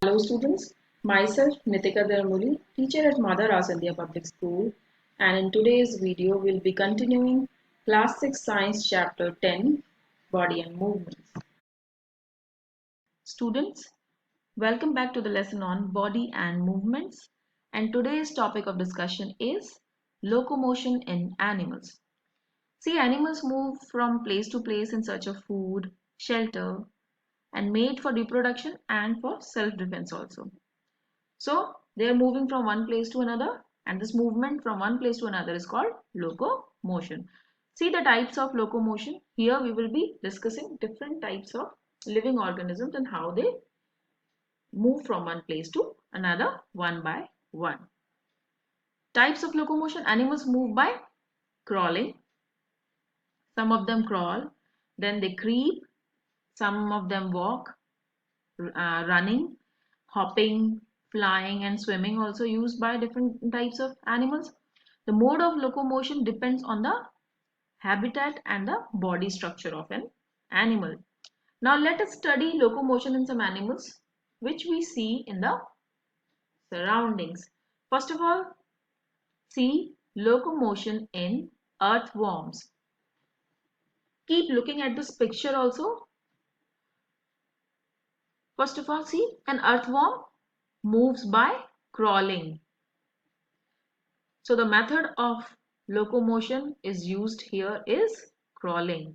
Hello students, myself Nitika Dharmuli, teacher at Mother Asandhya Public School, and in today's video we'll be continuing Class 6 Science Chapter 10, Body and Movements. Students, welcome back to the lesson on Body and Movements, and today's topic of discussion is locomotion in animals. See, animals move from place to place in search of food, shelter, and mate for reproduction and for self-defense also. So they are moving from one place to another, and this movement from one place to another is called locomotion. See the types of locomotion. Here we will be discussing different types of living organisms and how they move from one place to another one by one. Types of locomotion: animals move by crawling. Some of them crawl, then they creep, some of them walk, running, hopping, flying, and swimming also used by different types of animals. The mode of locomotion depends on the habitat and the body structure of an animal. Now let us study locomotion in some animals which we see in the surroundings. First of all, see locomotion in earthworms. Keep looking at this picture also. First of all, see, an earthworm moves by crawling. So the method of locomotion is used here is crawling.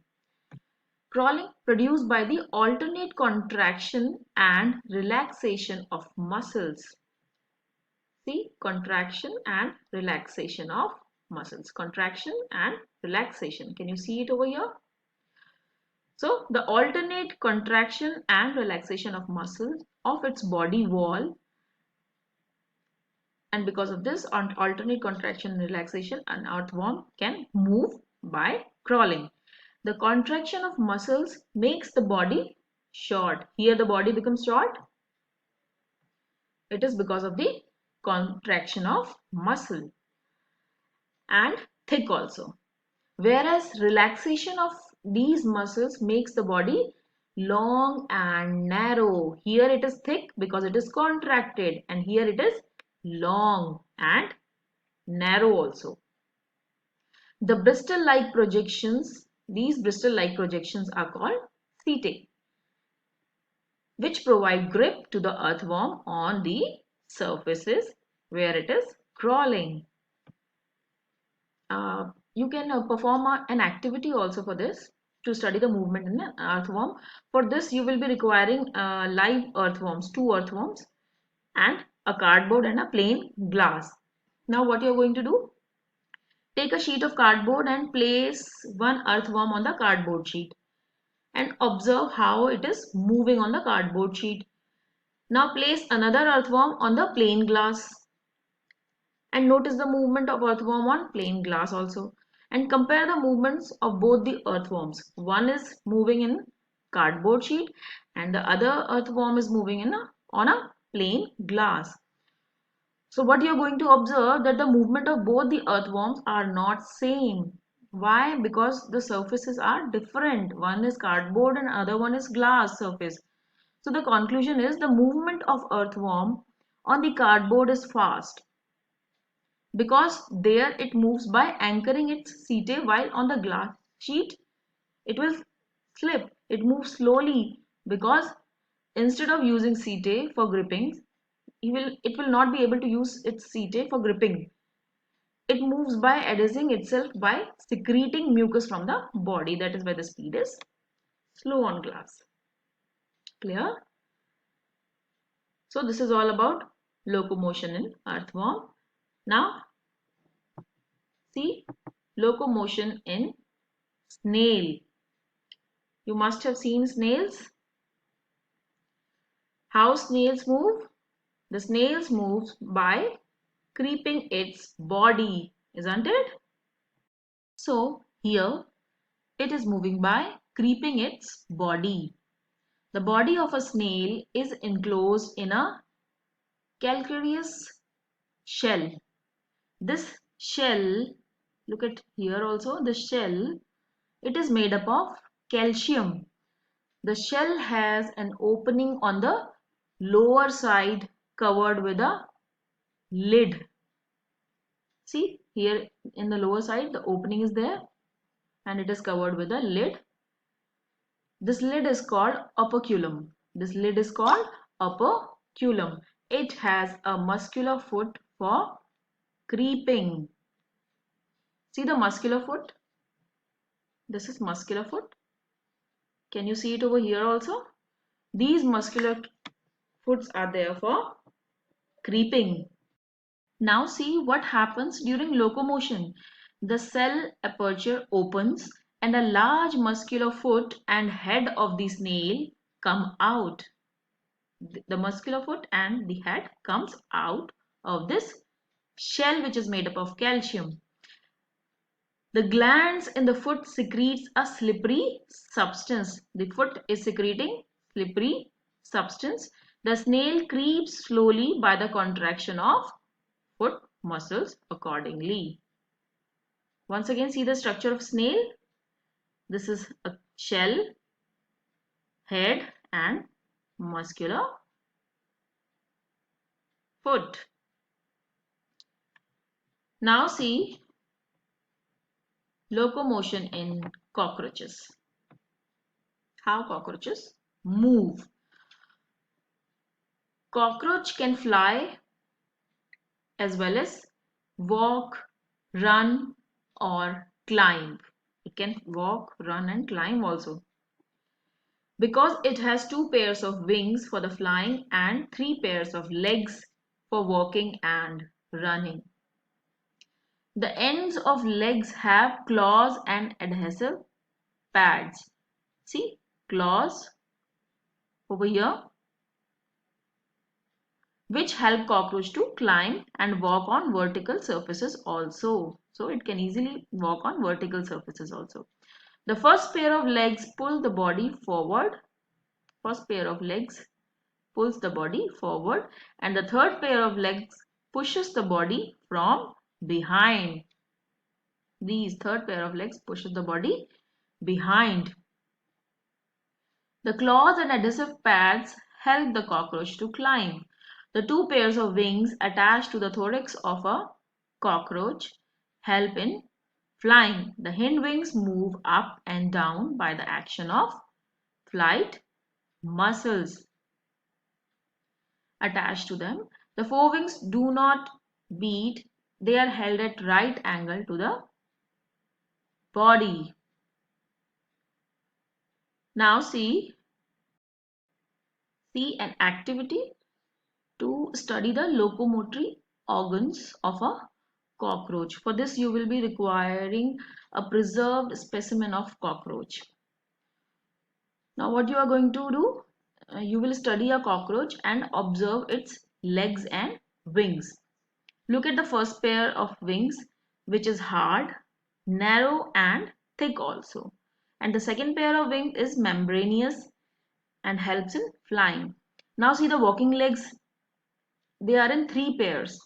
Crawling produced by the alternate contraction and relaxation of muscles. See, contraction and relaxation of muscles. Contraction and relaxation. Can you see it over here? So the alternate contraction and relaxation of muscles of its body wall, and because of this alternate contraction and relaxation, an earthworm can move by crawling. The contraction of muscles makes the body short. Here the body becomes short. It is because of the contraction of muscle, and thick also. Whereas relaxation of these muscles makes the body long and narrow. Here it is thick because it is contracted, and here it is long and narrow also. The bristle-like projections, these bristle-like projections are called setae, which provide grip to the earthworm on the surfaces where it is crawling. You can perform an activity also for this to study the movement in an earthworm. For this you will be requiring live earthworms, 2 earthworms, and a cardboard and a plain glass. Now what you are going to do? Take a sheet of cardboard and place one earthworm on the cardboard sheet and observe how it is moving on the cardboard sheet. Now place another earthworm on the plain glass and notice the movement of earthworm on plain glass also, and compare the movements of both the earthworms. One is moving in cardboard sheet and the other earthworm is moving on a plain glass. So what you're going to observe that the movement of both the earthworms are not same. Why? Because the surfaces are different. One is cardboard and other one is glass surface. So the conclusion is the movement of earthworm on the cardboard is fast, because there it moves by anchoring its setae, while on the glass sheet it will slip. It moves slowly because instead of using setae for gripping, it will not be able to use its setae for gripping. It moves by adhering itself by secreting mucus from the body. That is why the speed is slow on glass. Clear? So this is all about locomotion in earthworm. Now see locomotion in snail. You must have seen snails. How snails move? The snails moves by creeping its body, isn't it? So here it is moving by creeping its body. The body of a snail is enclosed in a calcareous shell. This shell, look at here also, the shell, it is made up of calcium. The shell has an opening on the lower side covered with a lid. See here in the lower side, the opening is there and it is covered with a lid. This lid is called operculum. This lid is called operculum. It has a muscular foot for creeping. See the muscular foot? This is muscular foot. Can you see it over here also? These muscular foots are there for creeping. Now see what happens during locomotion. The cell aperture opens and a large muscular foot and head of the snail come out. The muscular foot and the head comes out of this shell which is made up of calcium. The glands in the foot secretes a slippery substance. The foot is secreting slippery substance. The snail creeps slowly by the contraction of foot muscles accordingly. Once again, see the structure of snail. This is a shell, head and muscular foot. Now see locomotion in cockroaches. How cockroaches move. Cockroach can fly as well as walk, run or climb. It can walk, run and climb also. Because it has 2 pairs of wings for the flying and 3 pairs of legs for walking and running. The ends of legs have claws and adhesive pads. See, claws over here, which help cockroach to climb and walk on vertical surfaces also. So it can easily walk on vertical surfaces also. The first pair of legs pull the body forward. First pair of legs pulls the body forward and the third pair of legs pushes the body from behind. These third pair of legs pushes the body behind. The claws and adhesive pads help the cockroach to climb. The 2 pairs of wings attached to the thorax of a cockroach help in flying. The hind wings move up and down by the action of flight muscles attached to them. The forewings do not beat. They are held at right angle to the body. Now see an activity to study the locomotory organs of a cockroach. For this you will be requiring a preserved specimen of cockroach. Now what you are going to do? You will study a cockroach and observe its legs and wings. Look at the first pair of wings, which is hard, narrow and thick also. And the second pair of wings is membranous and helps in flying. Now see the walking legs. They are in 3 pairs.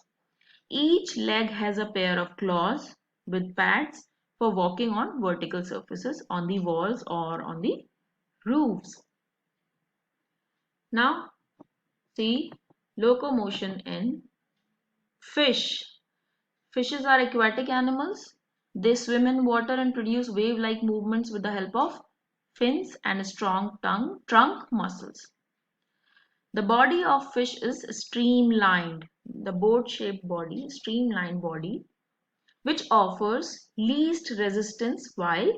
Each leg has a pair of claws with pads for walking on vertical surfaces, on the walls or on the roofs. Now see locomotion in fish. Fishes are aquatic animals. They swim in water and produce wave-like movements with the help of fins and strong trunk muscles. The body of fish is streamlined. The boat-shaped body, streamlined body, which offers least resistance while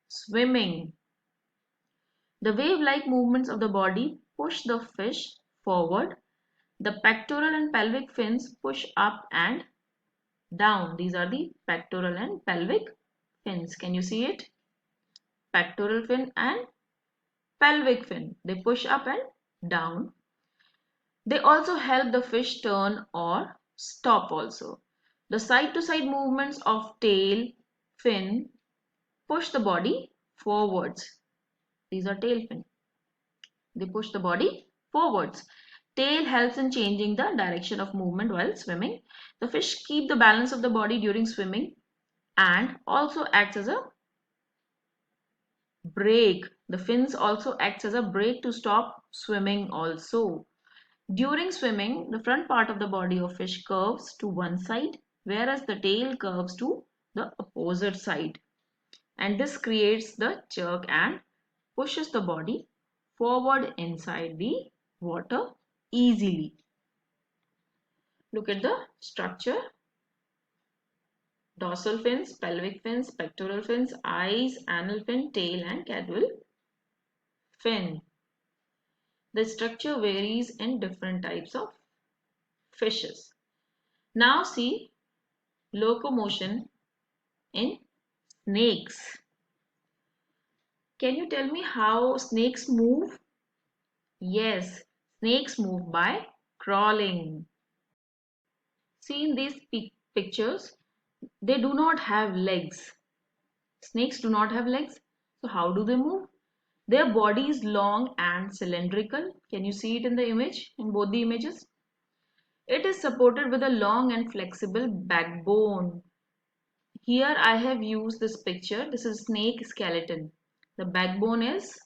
swimming. The wave-like movements of the body push the fish forward. The pectoral and pelvic fins push up and down. These are the pectoral and pelvic fins. Can you see it? Pectoral fin and pelvic fin. They push up and down. They also help the fish turn or stop also. The side-to-side movements of tail, fin push the body forwards. These are tail fin. They push the body forwards. Tail helps in changing the direction of movement while swimming. The fish keep the balance of the body during swimming and also acts as a brake. The fins also acts as a brake to stop swimming also. During swimming, the front part of the body of fish curves to one side, whereas the tail curves to the opposite side. And this creates the jerk and pushes the body forward inside the water easily. Look at the structure. Dorsal fins, pelvic fins, pectoral fins, eyes, anal fin, tail and caudal fin. The structure varies in different types of fishes. Now see locomotion in snakes. Can you tell me how snakes move? Yes, snakes move by crawling. See in these pictures, they do not have legs. Snakes do not have legs. So how do they move? Their body is long and cylindrical. Can you see it in the image, in both the images? It is supported with a long and flexible backbone. Here I have used this picture. This is snake skeleton. The backbone is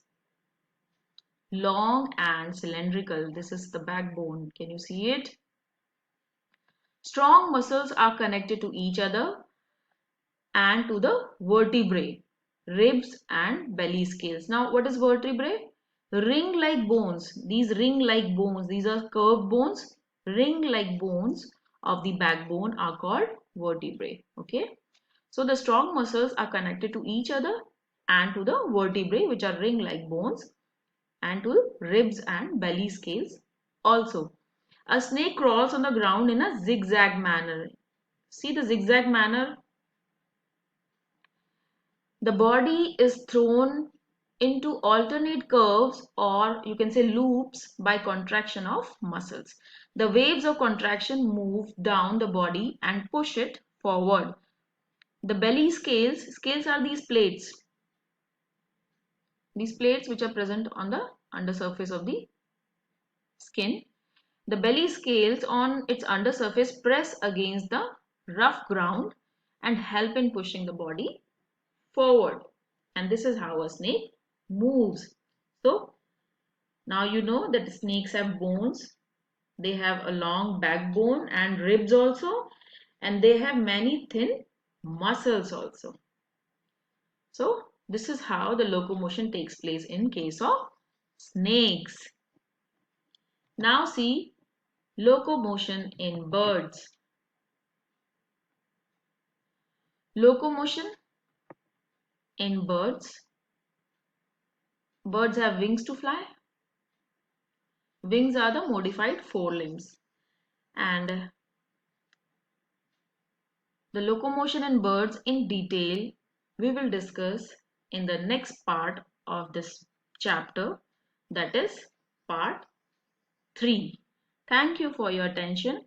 long and cylindrical. This is the backbone. Can you see it? Strong muscles are connected to each other and to the vertebrae, ribs and belly scales. Now what is vertebrae? Ring-like bones. These ring-like bones, these are curved bones. Ring-like bones of the backbone are called vertebrae. Okay. So the strong muscles are connected to each other and to the vertebrae, which are ring-like bones, and to ribs and belly scales also. A snake crawls on the ground in a zigzag manner. See the zigzag manner? The body is thrown into alternate curves, or you can say loops, by contraction of muscles. The waves of contraction move down the body and push it forward. The belly scales are these plates which are present on the undersurface of the skin. The belly scales on its undersurface press against the rough ground and help in pushing the body forward. And this is how a snake moves. So now you know that snakes have bones. They have a long backbone and ribs also, and they have many thin muscles also. So this is how the locomotion takes place in case of snakes. Now see locomotion in birds. Locomotion in birds. Birds have wings to fly. Wings are the modified forelimbs. And the locomotion in birds in detail we will discuss in the next part of this chapter, that is part 3. Thank you for your attention.